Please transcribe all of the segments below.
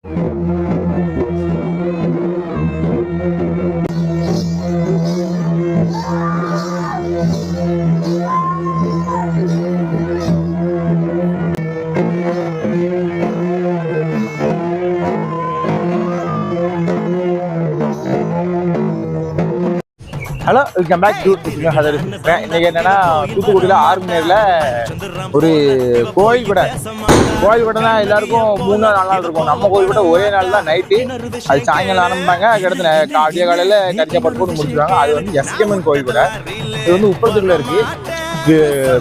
Hello, welcome back to இன்னைக்கு என்னன்னா தூத்துக்குடியில் 6 மணி நேரில் ஒரு கோயில் கூடனா எல்லாருக்கும் 3 நாள் 4 நாள் இருக்கும். நம்ம கோயில் கூட ஒரே நாள் தான், நைட்டு. அது சாயங்காலம் ஆரம்பிப்பாங்க. அதுக்கடுத்து விடிய காலையில் கரிச்சாப்பாடு போட்டு முடிச்சுருவாங்க. அது வந்து எஸ்கேமன் கோயில் கூட. இது வந்து உப்பளத்துக்குள்ள இருக்கு.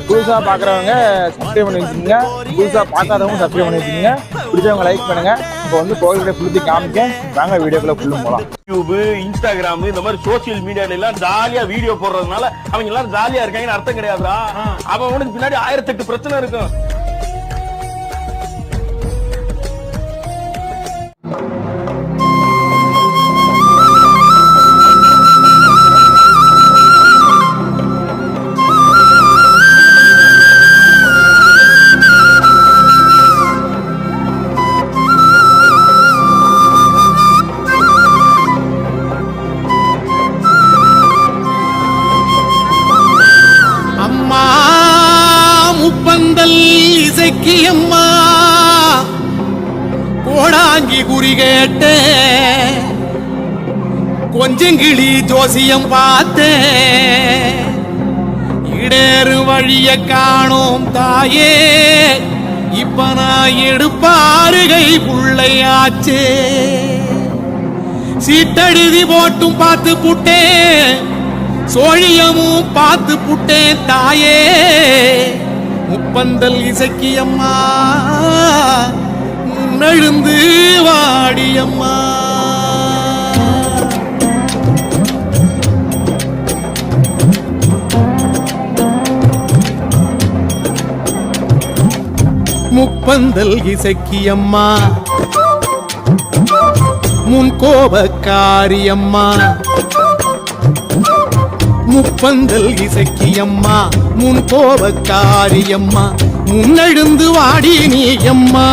புதுசாக பார்க்குறவங்க சப்ஸ்கிரைப் பண்ணி வச்சுக்கோங்க, புதுசாக பார்க்காதவங்க சப்ஸ்கிரைப் பண்ணி வச்சுக்கோங்க, பிடிச்சவங்க லைக் பண்ணுங்க. இப்போ வந்து கோயிலுடைய ஃபுல்லுத்தி காமிக்க வாங்க வீடியோக்குள்ள ஃபுல்லும் போகலாம். யூடியூப், இன்ஸ்டாகிராம் இந்த மாதிரி சோசியல் மீடியால எல்லாம் ஜாலியா வீடியோ போடுறதுனால அவங்க எல்லாரும் ஜாலியா இருக்காங்கன்னு அர்த்தம் கிடையாதுடா. அவனுக்கு பின்னாடி 1008 பிரச்சனை இருக்கும். இசைக்கியம்மா கோடாங்கி குறி கேட்ட கொஞ்சங்கிளி ஜோசியம் பார்த்தேன். இடேறு வழிய காணோம் தாயே, இப்ப நான் எடுப்பாருகை புள்ளையாச்சே. சீட்டெழுதி போட்டும் பார்த்து புட்டேன், சோழியமும் பார்த்து புட்டேன் தாயே. முப்பந்தல் இசைக்கியம்மா நழுந்து வாடியம்மா. முப்பந்தல் இசைக்கியம்மா முன் கோபக்காரியம்மா. முப்பந்தல் இசைக்கியம்மா முன் கோபக்காரியம்மா. முன்னெழுந்து வாடி நீயம்மா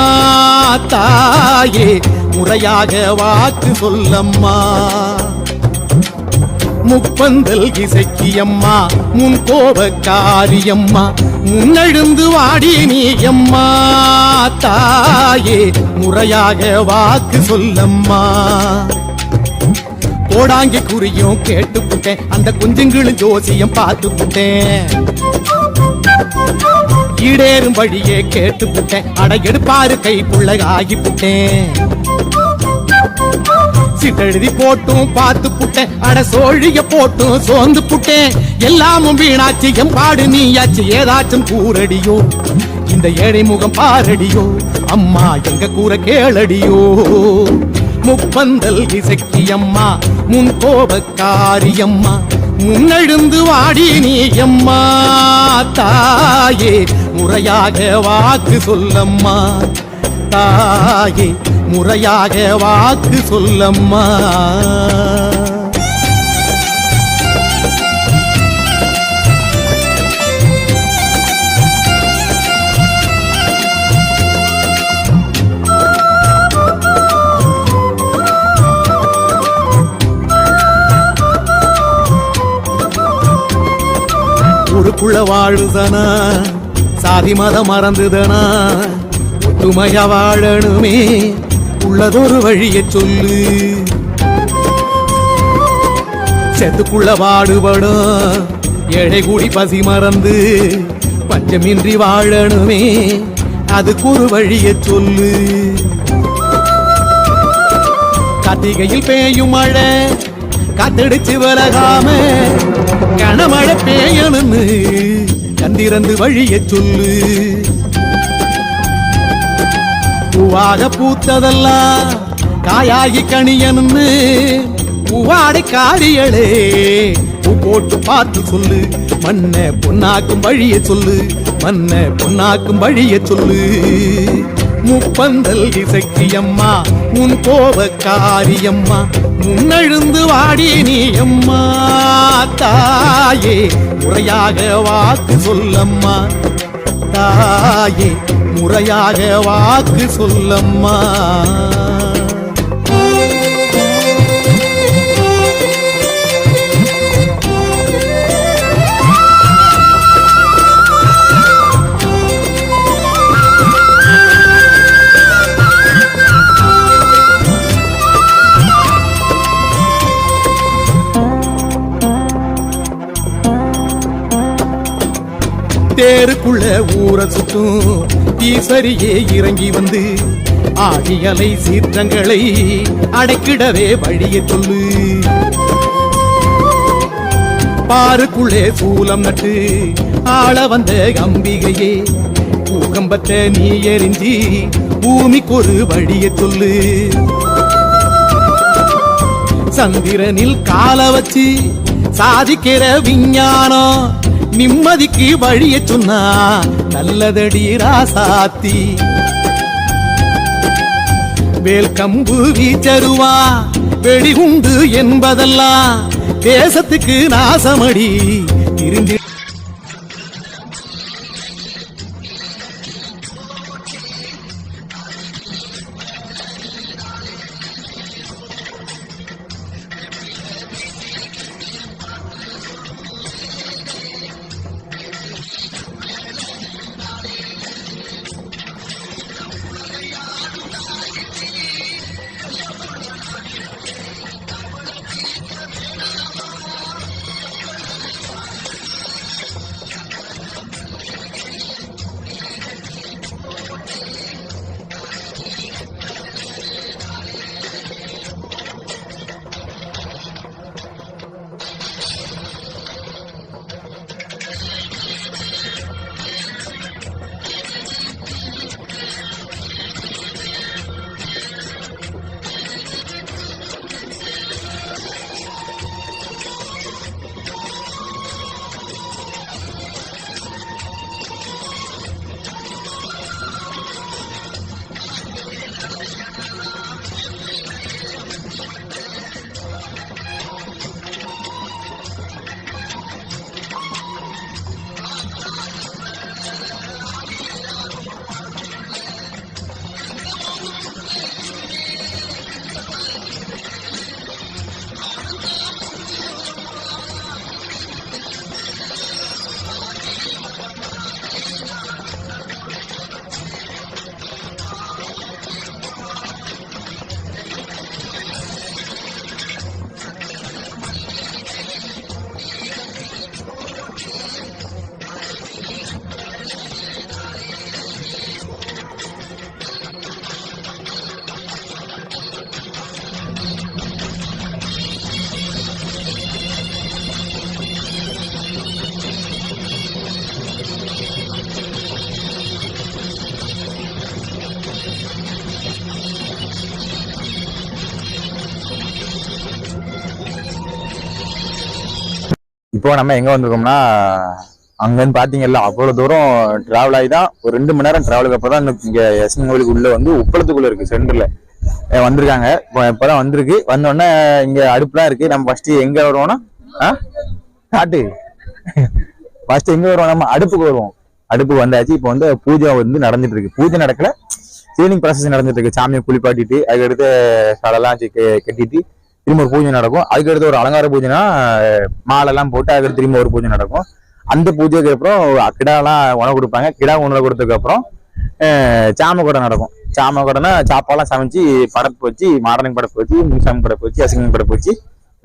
தாயே, முறையாக வாக்கு சொல்லம்மா. முப்பந்தல் இசைக்கியம்மா முன் கோபக்காரியம்மா. முன்னெழுந்து வாடி நீயம்மா தாயே, முறையாக வாக்கு சொல்லம்மா. கோடாங்கி குறியும் கேட்டு புட்டேன், அந்த குஞ்சுங்களும் ஜோசியம் பார்த்து புட்டேன். ஈடேறும் வழியே கேட்டு புட்டேன், அட எடுப்பாரு கை புள்ள ஆகி புட்டேன். சிட்டெழுதி போட்டும் பார்த்து புட்டேன், அட சோழிய போட்டும் சோர்ந்து புட்டேன். எல்லாமும் வீணாச்சு எம்பாடு நீயாச்சு, ஏதாச்சும் கூறடியோ இந்த ஏழை முகம் பாரடியோ. அம்மா எங்க கூற கேளடியோ. முப்பந்தல் இசைக்கியம்மா முன் கோபக்காரியம்மா. முன்னெழுந்து வாடி நீயம்மா தாயே, முறையாக வாக்கு சொல்லம்மா தாயே, முறையாக வாக்கு சொல்லம்மா. ஊருக்குள்ள வாழுதனா, சாதி மதம் மறந்துதனா, ஒற்றுமையா வாழணுமே உள்ளதொரு வழிய சொல்லு. செத்துக்குள்ள பாடுபடும் ஏழை கூடி பசி மறந்து பஞ்சமின்றி வாழணுமே அதுக்கு ஒரு வழிய சொல்லு. கார்த்திகையில் பேயும் மழை காத்தடிச்சு விலகாம கனமழை பேயணுன்னு கந்திரந்து வழிய சொல்லு. பூவாக பூத்ததெல்லாம் காயாகி கணியணுன்னு பூவாடை காரியளே பூ போட்டு பார்த்து சொல்லு. மண்ண பொன்னாக்கும் வழிய சொல்லு, மண்ண பொன்னாக்கும் வழிய சொல்லு. முப்பந்தல் இசைக்கியம்மா உன் கோபக்காரியம்மா. முன்னெழுந்து வாடி நீயம்மா தாயே, முறையாக வாக்கு சொல்லம்மா தாயே, முறையாக வாக்கு சொல்லம்மா. தேருக்குள்ள ஊற சுட்டும் ஈஸ்வரியே இறங்கி வந்து ஆடியலை சீற்றங்களை அடைக்கிடவே வழியை சொல்லு. பாருக்குள்ளே சூலம் நட்டு ஆள வந்த அம்பிகையே பூகம்பத்தை நீ எரிஞ்சி பூமிக்கொரு வழியை சொல்லு. சந்திரனில் கால வச்சு சாதிக்கிற விஞ்ஞானம் நிம்மதிக்கு வழிய சொன்னா நல்லதடி ராசாத்தி. வேல் கம்பு வீச்சருவா வெடிகுண்டு என்பதெல்லாம் தேசத்துக்கு நாசமடி திரிஞ்சு. இப்போ நம்ம எங்க வந்திருக்கோம்னா, அங்கன்னு பாத்தீங்கல்ல அவ்வளவு தூரம் டிராவல் ஆகி தான் ஒரு 2 மணி நேரம் டிராவலுக்கு அப்புறம் தான் இங்க யசன் கோயிலுக்கு உள்ள வந்து உப்பளத்துக்குள்ள இருக்கு சென்டர்ல வந்திருக்காங்க. இப்பதான் வந்திருக்கு. வந்தோடனே இங்க அடுப்புலாம் இருக்கு. நம்ம ஃபர்ஸ்ட் எங்க வருவோம்னா காட்டு ஃபர்ஸ்ட் எங்க வருவோம், நம்ம அடுப்புக்கு வருவோம். அடுப்புக்கு வந்தாச்சு. இப்போ வந்து பூஜை வந்து நடந்துட்டு இருக்கு. பூஜை நடக்கல, சீலிங் ப்ராசஸ் நடந்துட்டு இருக்கு. சாமியை குளிப்பாட்டிட்டு அதுக்கடுத்து சடெல்லாம் கட்டிட்டு திரும்ப ஒரு பூஜை நடக்கும். அதுக்கடுத்து ஒரு அலங்கார பூஜைனா மாலெல்லாம் போட்டு அதுக்கடுத்து திரும்ப ஒரு பூஜை நடக்கும். அந்த பூஜைக்கு அப்புறம் கிடாலாம் உணவு கொடுப்பாங்க. கிடா உணவு கொடுத்ததுக்கு அப்புறம் சாம நடக்கும். சாம கொடைனா சாப்பாலாம் சமைச்சு படப்பு வச்சு, மாடனிங் படப்பு வச்சு, முனிசாமி படப்பு வச்சு, அசிங்கம் படப்பு வச்சு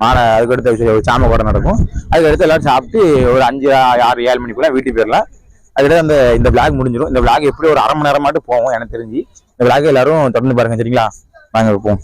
மாலை அதுக்கடுத்து சாம கொடை நடக்கும். அதுக்கடுத்து எல்லாரும் சாப்பிட்டு ஒரு 5, 6, 7 மணிக்குள்ள வீட்டுக்கு போயிடலாம். அதுக்கடுத்து இந்த விளாக் முடிஞ்சிடும். இந்த விளாக் எப்படி ஒரு 1/2 மணி நேரம் மட்டும் போவோம் எனக்கு தெரிஞ்சு. இந்த விளாக் எல்லாரும் தொடர்ந்து பாருங்க, சரிங்களா? வாங்க வைப்போம்.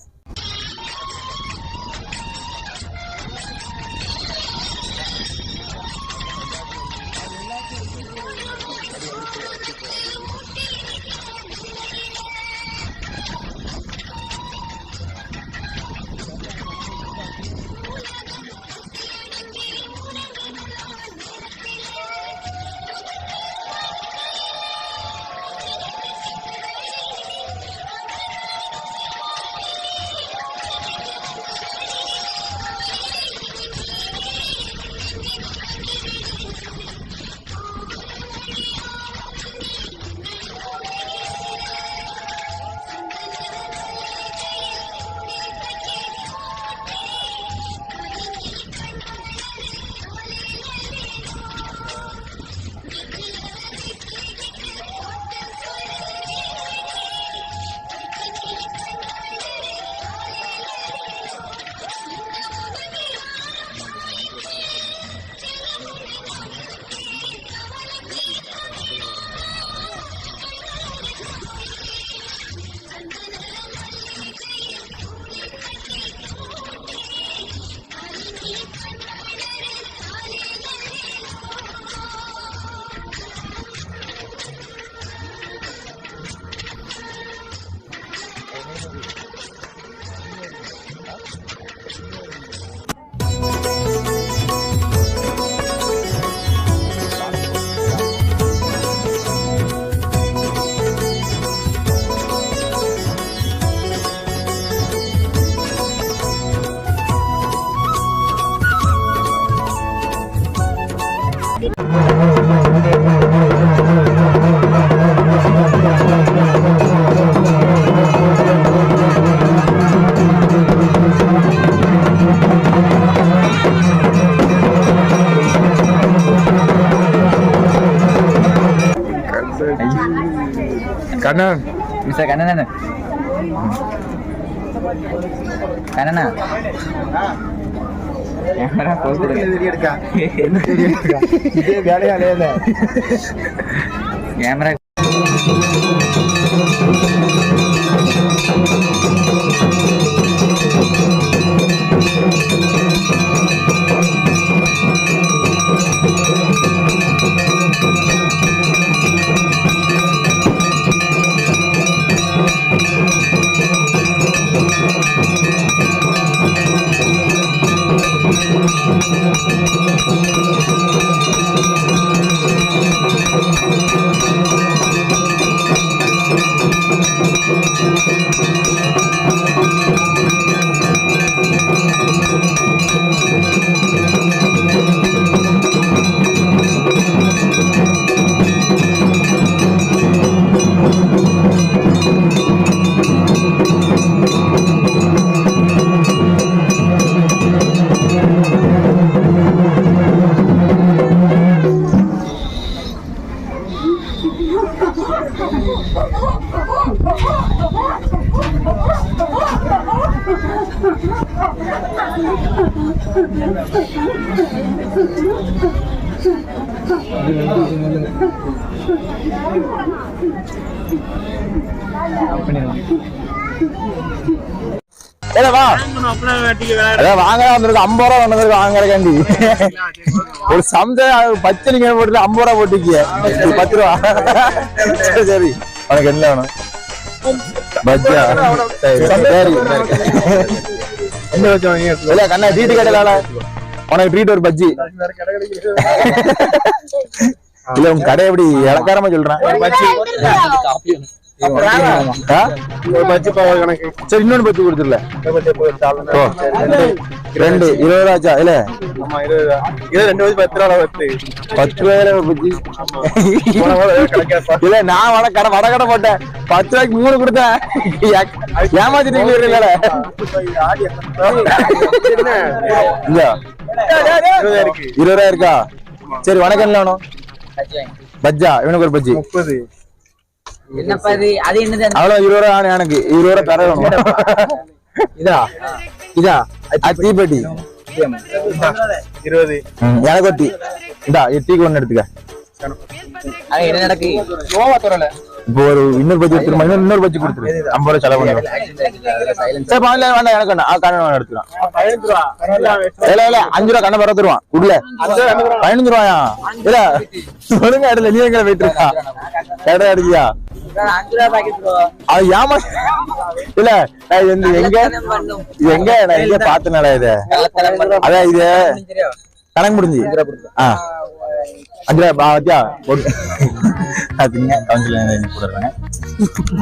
மிஸ்டர் கண்ணன் கண்ணனா கேமரா போஸ் கொடுங்க இதே வேலையாலே கேமரா வாங்க வந்திருக்கு 50 ரூபா வந்திருக்கு வாங்கறக்காண்டி ஒரு சம்சம் பச்சை போட்டு 50 ரூபா போட்டுக்கிய 10 ரூபா சரி உனக்கு என்ன வேணும் பஜ்ஜா சரி என்ன வச்சோம் இல்ல கண்ணா ட்ரீட் கடையில உனக்கு ட்ரீட் ஒரு பஜ்ஜி இல்ல உங்க கடை எப்படி இலக்காரமா சொல்றேன் சரி இன்னொன்னு பத்தி கொடுத்துடல 2 20 ரூபாச்சா இல்ல 2 10 ரூபாய் பத்தி இல்ல நான் வடகடை போட்டேன் 10 ரூபாய்க்கு 3 கொடுத்தேன் ஏமாத்திட்டீங்க இல்ல 20 ரூபாய் இருக்கா சரி வணக்கம் என்ன வேணும் பஜ்ஜா இவனுக்கு ஒரு பஜ்ஜி 30 அவ்வளவு 20 ரூபா எனக்கு 20 ரூபா தர வேணும் இதா தீப்பெட்டி 20 எனக்கு ஒரு டீ இதா டீக்கு ஒண்ணு எடுத்துக்க என்ன நடக்கு இப்போ ஒரு இன்னொரு பஜ்ஜி எடுத்துருமா இன்னொரு பஜ்ஜி கொடுத்துரு 50 ரூபா செலவு பண்ணுவோம் சரி வேண்டாம் எனக்கு வேண்டாம் எடுத்துக்கலாம் இல்ல 5 ரூபா கண்ண பரவ தருவான் உள்ள 15 ரூபாயா இல்ல சொல்லுங்க இடத்துல நீ எங்க போயிட்டு இருக்கா இடம் அடிக்கியா அது ஏமா இல்ல எங்க நான் எங்க பாத்தனால இத அதான் இது கணக்கு முடிஞ்சு 5 ரூபா பாத்தியா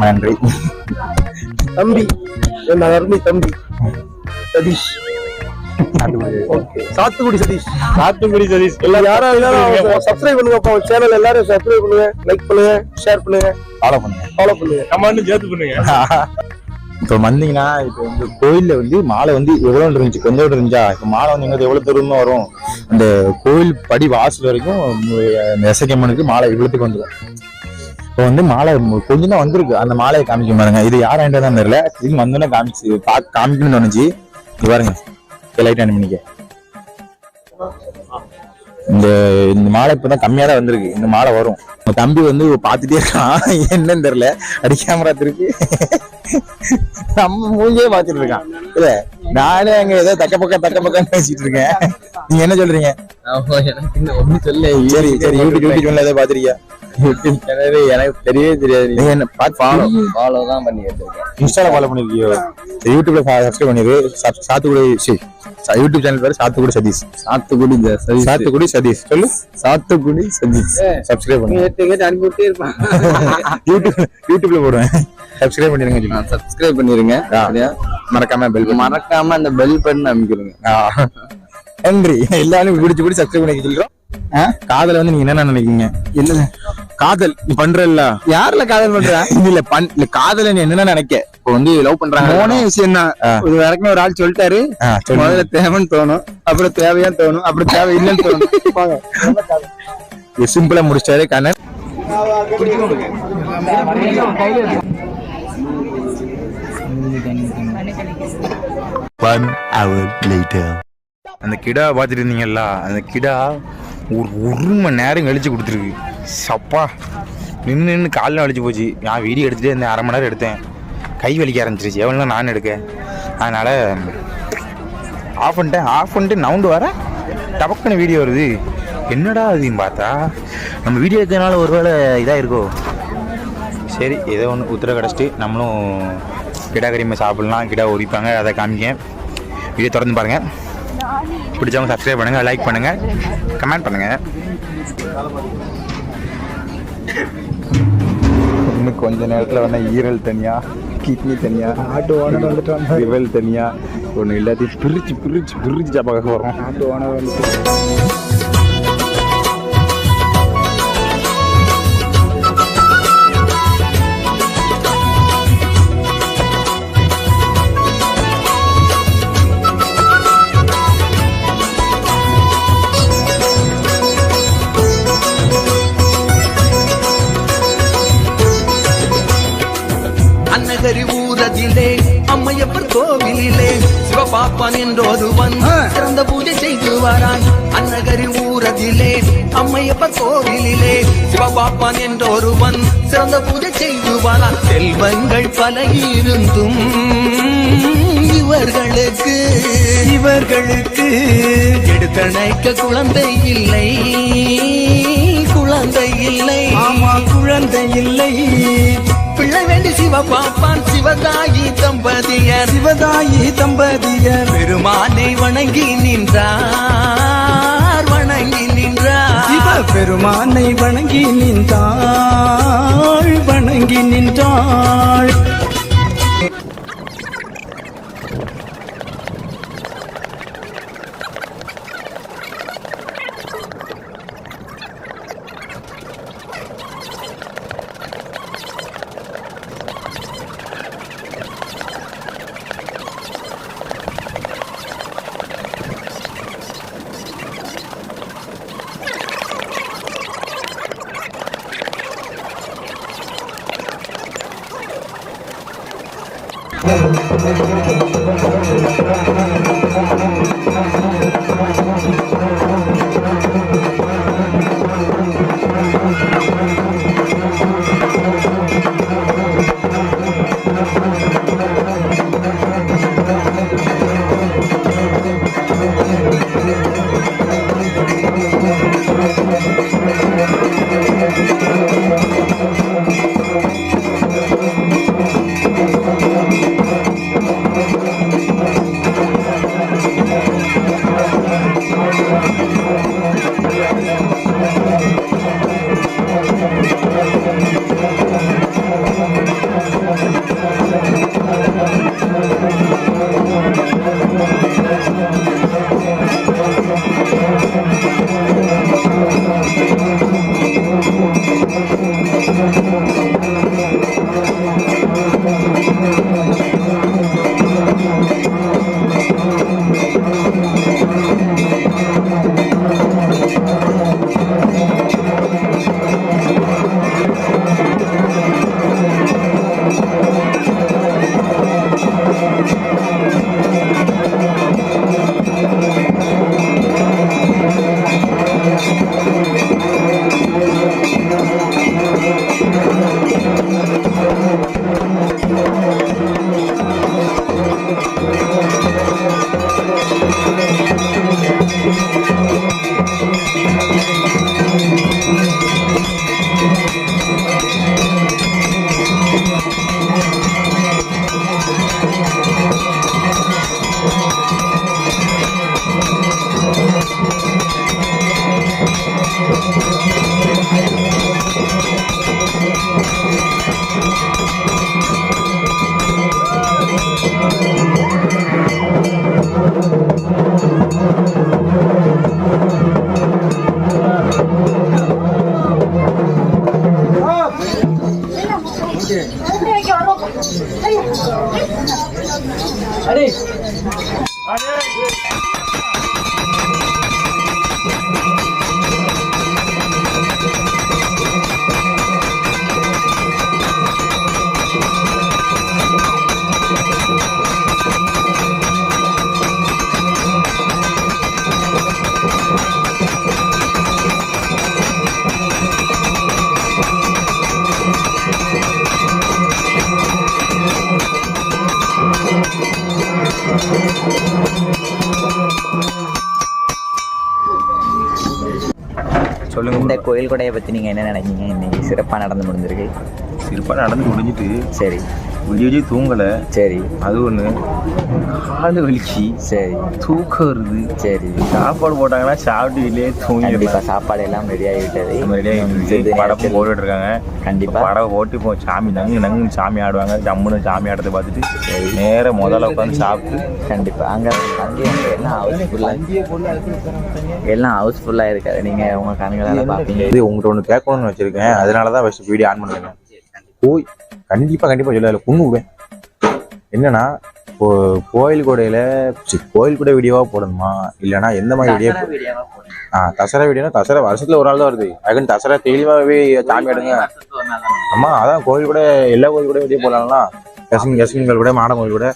நன்றி தம்பி என்ன அருமை தம்பி சதீஷ் சாத்துக்குடி சதீஷ் எல்லாரும் யாராவது சப்ஸ்கிரைப் பண்ணுங்க சேனல் எல்லாரும் சப்ஸ்கிரைப் பண்ணுங்க லைக் பண்ணுங்க ஷேர் பண்ணுங்க ஃபாலோ பண்ணுங்க கமெண்ட் சேர்த்து பண்ணுங்க இப்ப வந்தீங்கன்னா இப்ப வந்து கோயில்ல வந்து மாலை வந்து எவ்வளவு இருந்துச்சு கொஞ்சம் இருந்துச்சா இப்ப மாலை வந்து எங்க எவ்வளவு தூரமா வரும் அந்த கோயில் படி வாசல் வரைக்கும் நெசக்கம்மனுக்கு மாலை இவ்வளவுக்கு வந்துடும் இப்போ வந்து மாலை கொஞ்சம் தான் வந்திருக்கு அந்த மாலையை காமிக்க பாருங்க இது யார் தான் தெரியல இது வந்தோன்னே காமிக்கணும்னு தோணுச்சு இது பாருங்க லைட் ஆன் பண்ணிக்க இந்த மாலை இப்பதான் கம்மியா தான் வந்திருக்கு இந்த மாலை வரும் தம்பி வந்து பாத்துட்டே இருக்கான் என்னன்னு தெரியல அடிக்காமரா இருக்கு நம்ம மூஞ்சே பாத்துட்டு இருக்கான் இல்ல நானே அங்க ஏதோ தக்க பக்கம் பேசிட்டு இருக்கேன் நீங்க என்ன சொல்றீங்க சொல்ல சரி யூடியூப் ஏதோ பாத்துருக்கியா எனக்கு தெரியவே தெரியாது நீங்க என்ன ஃபாலோ தான் பண்ணி வச்சிருக்கேன் இன்ஸ்டால ஃபாலோ பண்ணிருக்கியோ யூடியூப்ல சப்ஸ்கிரைப் பண்ணிரு சாத்துக்குடி யூடியூப் சேனல் பேரு சாத்துக்குடி சதீஷ் சாத்துக்குடி சதீஷ் சொல்லு சாத்துக்குடி சதீஷ் சப்ஸ்கிரைப் பண்ணி அனுப்பிட்டே இருப்பான் யூடியூப்ல போடுவேன் சப்ஸ்கிரைப் பண்ணிருங்க சப்ஸ்கிரைப் பண்ணிருங்க மறக்காம அந்த பெல் பட்டன் அமைக்கிறீங்க நன்றி எல்லாரும் பிடிச்சு சப்ஸ்கிரைப் பண்ணி சொல்றோம் காதல வந்து நீங்க என்ன நினைக்கிறீங்க என்ன காதல் நீ பண்றல்ல யாருல காதல் பண்ற இல்ல காதல நீ என்ன நினைக்க இப்போ வந்து லவ் பண்றாங்க மூணே விஷயம் தான் இது வரைக்கும் ஒரு ஆள் சொல்லிட்டாரு முதல்ல தேவைன்னு தோணும் அப்புறம் தேவையான்னு தோணும் அப்புறம் தேவை இல்லைன்னு தோணும் சிம்பிளா முடிச்சாரு கண்ணன் 1 hour later. அந்த கிடா பார்த்துட்டு இருந்தீங்களா, அந்த கிடா ஒரு மணி நேரம் கழிச்சு கொடுத்துருக்கு. சப்பா நின்று காலில் வலிச்சு போச்சு. நான் வீடியோ எடுத்துகிட்டே இருந்தேன், அரை மணி நேரம் எடுத்தேன். கை வலிக்க ஆரம்பிச்சிருச்சு, எவ்வளோ நான் எடுக்க. அதனால் ஆஃப் பண்ணிட்டு நவுண்டு வரேன், டபக்குன்னு வீடியோ வருது. என்னடா அதுன்னு பார்த்தா நம்ம வீடியோ எடுக்கிறதுனால ஒரு வேளை இதாக இருக்கோ. சரி, ஏதோ ஒன்று உத்தர கிடச்சிட்டு நம்மளும் கிடா கறிமை சாப்பிட்லாம். கிடா உரிப்பாங்க, அதை காமிக்க. வீடியோ திறந்து பாருங்கள். பிடிச்சவங்க சப்ஸ்கிரைப் பண்ணுங்கள், லைக் பண்ணுங்கள், கமெண்ட் பண்ணுங்கள். இன்னும் கொஞ்ச நேரத்தில் வேணால் ஈரல் தனியாக, கிட்னி தனியாக, ஆட்டு ஓனர் வந்துட்டு ரிவல் தனியாக ஒன்று எல்லாத்தையும் பிரித்து சாப்பாக வரும். ஆட்டு ஓனர் வந்துட்டு அன்னகரி ஊரதிலே அம்மையப்பர் கோவிலிலே சிவபாப்பான் என்றொருவன் சிறந்த பூஜை செய்து வரான். அன்னகரி ஊரதிலே அம்மையப்பர் கோவிலிலே சிவபாப்பான் என்றொருவன் சிறந்த பூஜை செய்து வரான். செல்வங்கள் பல இருந்தும் இவர்களுக்கு எடுத்தணைக்க குழந்தை இல்லை. ஆமா, குழந்தை இல்லை. பிள்ளை வேண்டி சிவபாப்பான் சிவதாயி தம்பதியர் பெருமானை வணங்கி நின்றார். பெருமானை வணங்கி நின்றாள். சொல்லுங்க. இந்த கோயில் கொடையை பற்றி நீங்கள் என்ன நினைக்கிறீங்க? இன்னைக்கு சிறப்பாக நடந்து முடிஞ்சிருக்கு. சிறப்பாக நடந்து முடிஞ்சிட்டு சரி. விடிய தூங்கலை. சரி. அது ஒன்று. கால் வலிக்கு. சரி. தூக்கம் வருது. சரி. சாப்பாடு போட்டாங்கன்னா சாப்பிட்டு வெளியே தூங்கி. கண்டிப்பாக சாப்பாடு எல்லாம் ரெடி ஆகிவிட்டது. படப்பு போட்டுட்டு இருக்காங்க. கண்டிப்பாக படவை போட்டு இப்போ சாமி நங்கு சாமி ஆடுவாங்க. ஜம்முன்னு சாமி ஆட்டத்தை பார்த்துட்டு நேரம் முதல்ல உட்காந்து சாப்பிட்டு. கண்டிப்பாக அங்கேயும் எல்லாம் ஹவுஸ்ஃபுல்லாக இருக்காது. நீங்கள் உங்கள் கண்களால் பார்ப்பீங்க. இது உங்கள்கிட்ட ஒன்று கேட்கணும்னு வச்சுருக்கேன். அதனால தான் ஃபஸ்ட்டு வீடியோ ஆன் பண்ணுறேன். போய் கண்டிப்பாக சொல்ல அதில் பொண்ணு விடுவேன். என்னன்னா இப்போ கோயில் கூட வீடியோவாக போடணுமா இல்லைன்னா எந்த மாதிரி வீடியோ? தசரா வீடியோனா தசரா வருஷத்துல ஒரு நாள் தான் வருது. அதுக்குன்னு தசரா தெளிவாகவே சாமி எடுங்க. ஆமா, அதான் கோயில் கூட எல்லா கோயில் கூட வீடியோ போடலாம்லாம். யஸ்மின்கள் கூட மாட கோயில் கூட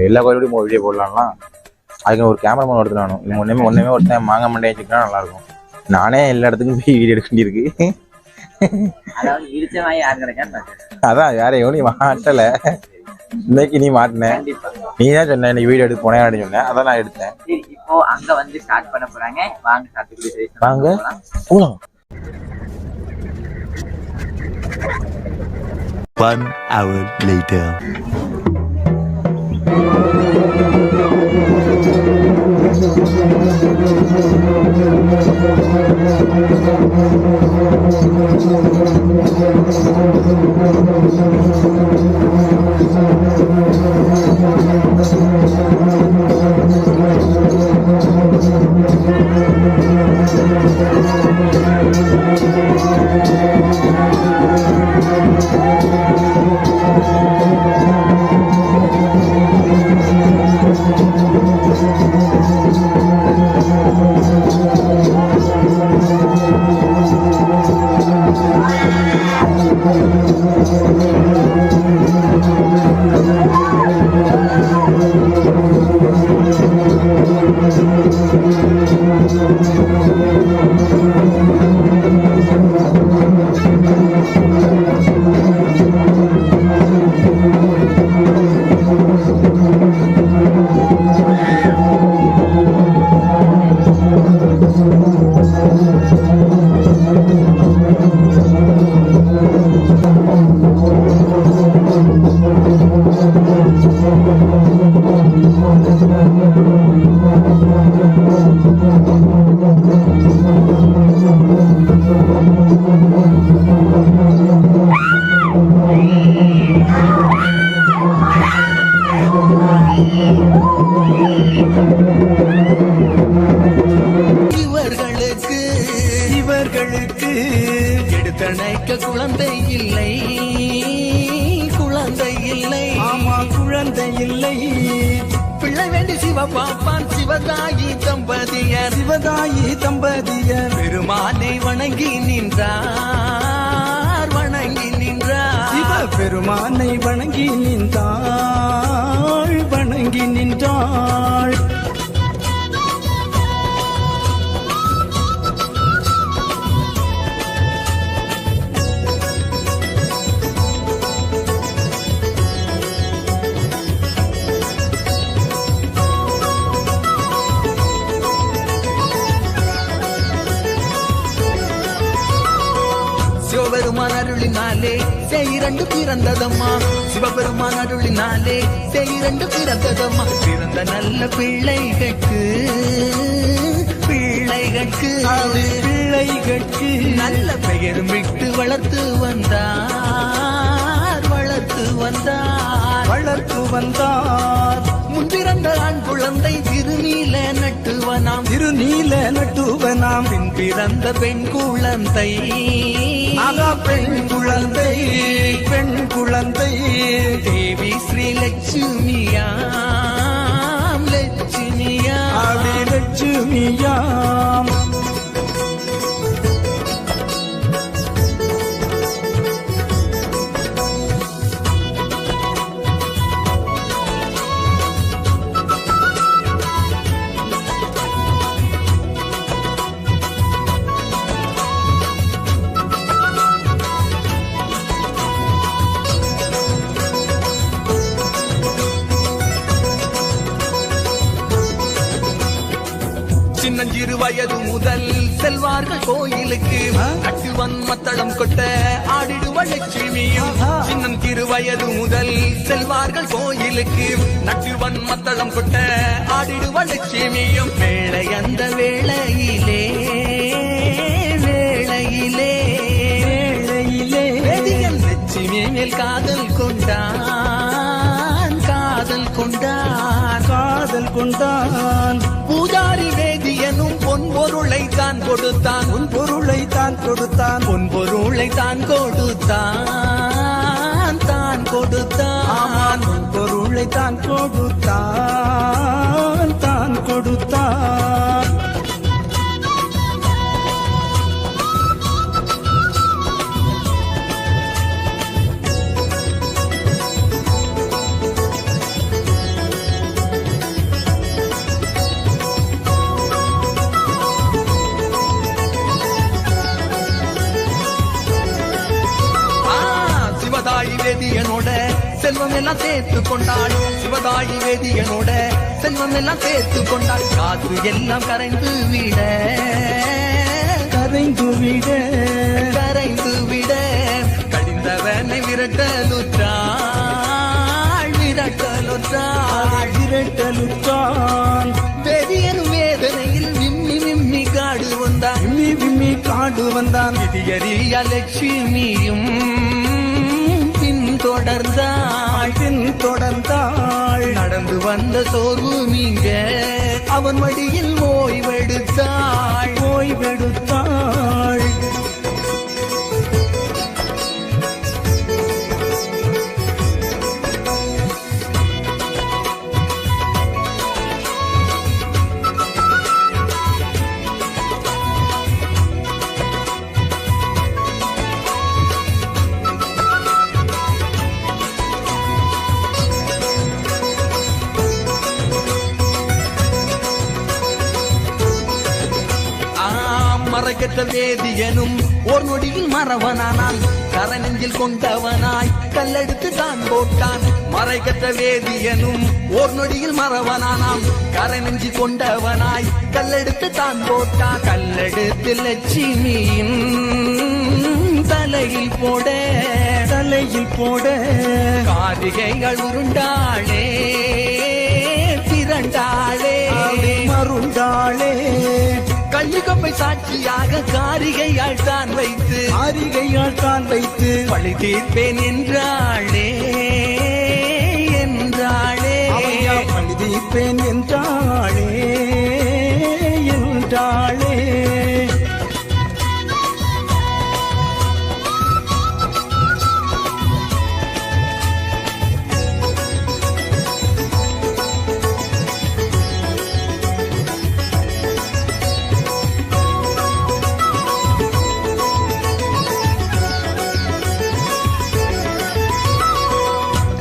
எல்லா கோயிலோடையும் வீடியோ போடலாம்லாம். அதுக்கு ஒரு கேமராமேன் ஒருத்தர் வேணும். ஒன்றுமே ஒருத்தன் மாங்க மண்டையை வச்சுக்கிட்டா நல்லா இருக்கும். நானே எல்லா இடத்துக்கும் போய் வீடியோ எடுக்க வேண்டியிருக்கு. அதான் யாரையும் நீ மாட்டல. இன்னைக்கு நீ மாட்டின. நீ தான் சொன்ன இன்னைக்கு வீடியோ எடுத்து போனேன் அப்படின்னு சொன்னேன். அதான் நான் எடுத்தேன். இப்போ அங்க வந்து ஸ்டார்ட் பண்ண போறாங்க. வாங்க போலாம். 1 hour later. இவர்களுக்கு எடுத்தணைக்க குழந்தை இல்லை. ஆமா, குழந்தை இல்லை. பிள்ளை வேண்டி சிவ பாப்பான் சிவதாயி தம்பதியர் பெருமானை வணங்கி நின்றார். சிவ பெருமானை வணங்கி நின்றாள். சிவபெருமான் அருளினாலே செய்யிரண்டு பிறந்ததம்மா. சிவபெருமான் அருளினாலே செய்யிரண்டு பிறந்ததம்மா. பிறந்த நல்ல பிள்ளைகட்கு நல்ல பெயரும் விட்டு வளர்த்து வந்தார். முன்பிறந்த ஆண் குழந்தை திருநீல நட்டுவனாம். பின் பிறந்த பெண் குழந்தை தேவி ஸ்ரீ லட்சுமியாம். சின்னஞ்சிறு வயது முதல் செல்வார்கள் கோயிலுக்கு கட்டுவன் மத்தளம் கொட்ட ஆடிடுவள் லட்சுமியும் சின்னஞ்சிறு வயது முதல் செல்வார்கள் கோயிலுக்கு நட்டுவன் மத்தளம் கொட்ட ஆடிடுவள் லட்சுமியும் வேளை அந்த வேளையிலே வேளையிலே வேளையிலே வேதியன் லட்சுமி மேல் காதல் கொண்டான் காதல் கொண்டான் காதல் கொண்டான் பூஜாரி வேதியனும் பொன் பொருளை தான் கொடுத்தான் உன் பொருளை தான் கொடுத்தான் பொன் பொருளை தான் கொடுத்தான் தான் கொடுத்தான் உன் பொருளை தான் கொடுத்தான் தான் கொடுத்தான் சிவதாயி வேதியனோட செல்வம் எல்லாம் சேர்த்து கொண்டாள் சிவதாயி வேதியனோட செல்வம் எல்லாம் சேர்த்து கொண்டாள் காசு எல்லாம் கரைந்து விட கரைந்து விட கரைந்து விட கடிந்தவனை விரட்டலுற்றாள் விரட்டலுற்றாள் விரட்டலுற்றாள் வேதியன் வேதனையில் விம்மி விம்மி காடு வந்தான் விம்மி விம்மி காடு வந்தான் விதியறிய லட்சுமியும் தொடர்ந்தாள் நடந்து வந்த சோர்வு நீங்க அவன் மடியில் ஓய்வெடுத்தாள் ஓய்வெடுத்தாள் மறைக்கற்ற வேதியனும் ஓர் நொடியில் மறவனானான் கரை நெஞ்சில் கொண்டவனாய் கல்லெடுத்து தான் போட்டான் மறைக்கற்ற வேதியனும் ஓர் நொடியில் மறவனானாம் கரை நெஞ்சில் கொண்டவனாய் கல்லெடுத்து தான் போட்டான் கல்லெடுத்து லட்சுமியின் தலையில் போட தலையில் போட காரிகைகள் உருண்டாளே திரண்டாளே மருண்டாளே கள்ளிக்கொப்பை சாட்சியாக காரிகையால் தான் வைத்து பழி தீர்ப்பேன் என்றாளே என்றாளே பழி தீர்ப்பேன் என்றாளே என்றாளே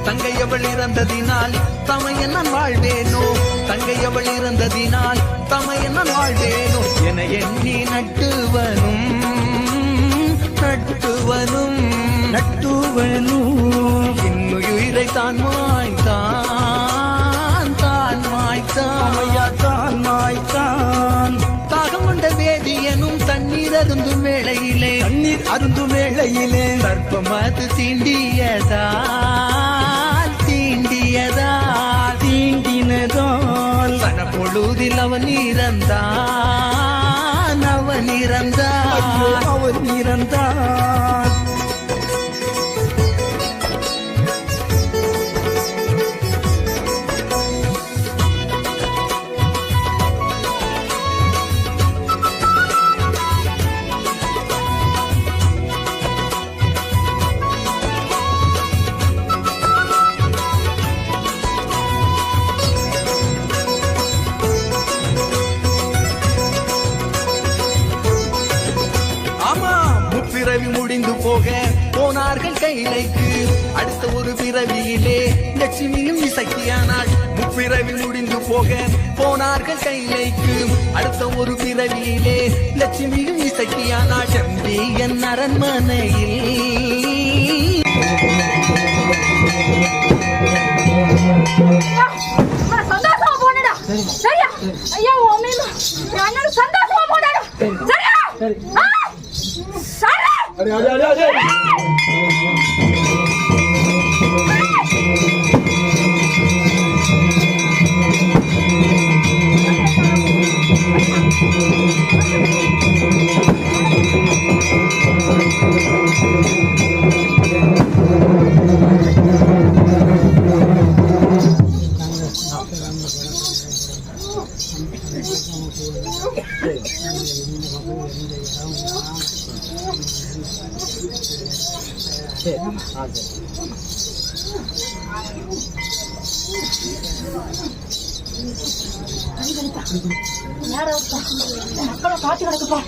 தங்கையவள் இறந்ததினால் தமையன் நான் வாழ்வேனோ தங்கையவள் இறந்ததினால் தமையன் நான் வாழ்வேனோ என எண்ணி நட்டுவனும் நட்டுவனும் நட்டுவனும் இன்னுயிரை தான் மாய்த்தான் தான் மாய்த்தான் தான் மாய்த்தான் தாகம் கொண்ட வேதியனும் தண்ணீர் அருந்தும் வேளையிலே சர்ப்பம் அது தீண்டினதால் பண பொழுதில் அவன் இறந்தான் பிறவி முடிந்து போக போனார்கள் கைலைக்கு அடுத்த ஒரு பிறவியிலே லட்சுமியும் இசக்கியானாள் முப்பிறவி முடிந்து போக போனார்கள் கைலைக்கு அடுத்த ஒரு பிறவியிலே லட்சுமியும் இசக்கியானாள் செம்பியன் அரண்மனையில் சரியா ஐயா உன் அண்ணன் சந்தோஷமா போறாரு சரியா சரி மக்களை காத்து கிடக்குப்பா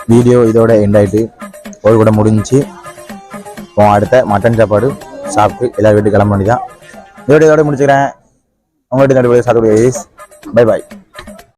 வீடியோ இதோட எண்ட் ஆயிட்டு ஒரு கூட முடிஞ்சு அடுத்த மட்டன் சாப்பாடு சாப்பிட்டு எல்லாரும் வீட்டுக்கு கிளம்ப வேண்டியதான். இதோட முடிச்சுக்கிறேன். உங்கள்கிட்ட சாப்பிட்டு பை பாய்.